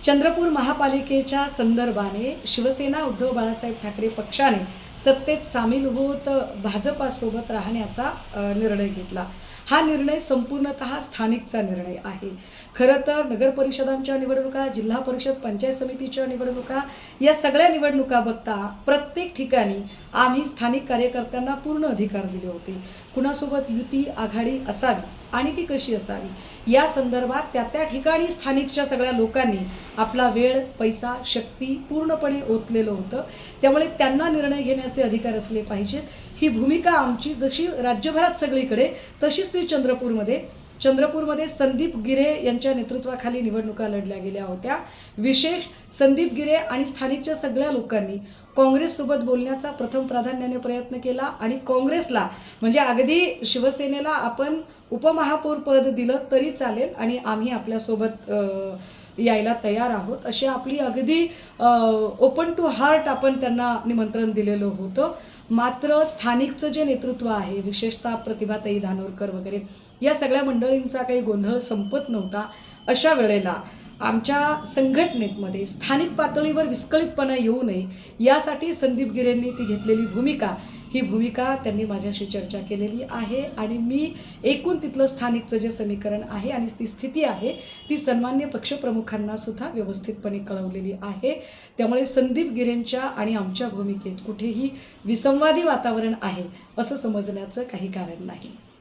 चंद्रपूर महापालिकेच्या संदर्भाने शिवसेना उद्धव बाळासाहेब ठाकरे पक्षाने सत्तेत सामील होत भाजपासोबत राहण्याचा निर्णय घेतला। हा निर्णय संपूर्णतः स्थानिकचा निर्णय आहे। खरं तर नगर परिषदांच्या निवडणुका, जिल्हा परिषद, पंचायत समितीच्या निवडणुका या सगळ्या निवडणुका बघता प्रत्येक ठिकाणी आम्ही स्थानिक कार्यकर्त्यांना पूर्ण अधिकार दिले होते। कुणासोबत युती आघाडी असावी आणि ती कशी असावी या संदर्भात त्या ठिकाणी स्थानिकच्या सगळ्या लोकांनी आपला वेळ, पैसा, शक्ती पूर्णपणे ओतलेलं होतं। त्यामुळे त्यांना निर्णय घेण्याचे अधिकार असले पाहिजेत। ही भूमिका आमची जशी राज्यभरात सगळीकडे तशीच ती चंद्रपूरमध्ये संदीप गिरे यांच्या नेतृत्वाखाली निवडणुका लढल्या गेल्या होत्या। विशेष संदीप गिरे आणि स्थानिकच्या सगळ्या लोकांनी काँग्रेससोबत बोलण्याचा प्रथम प्राधान्याने प्रयत्न केला आणि काँग्रेसला म्हणजे अगदी शिवसेनेला आपण उपमहापौर पद दिलं तरी चालेल आणि आम्ही आपल्यासोबत यायला तयार आहोत अशी आपली अगदी ओपन टू हार्ट आपण त्यांना निमंत्रण दिलेलं होतं। मात्र स्थानिकचं जे नेतृत्व आहे, विशेषतः प्रतिभाताई धानोरकर वगैरे या सगळ्या मंडळींचा काही गोंधळ संपत नव्हता। अशा वेळेला आमच्या संघटनेमध्ये स्थानिक पातळीवर विस्कळीतपणा येऊ नये यासाठी संदीप गिरेंनी ती घेतलेली ही भूमिका त्यांनी माझ्याशी चर्चा केलेली आहे आणि मी एकूण तिथलं स्थानिकचं जे समीकरण आहे आणि ती स्थिती आहे ती सन्मान्य पक्षप्रमुखांना सुद्धा व्यवस्थितपणे कळवलेली आहे। त्यामुळे संदीप गिरेंच्या आणि आमच्या भूमिकेत कुठेही विसंवादी वातावरण आहे असं समजण्याचं काही कारण नाही।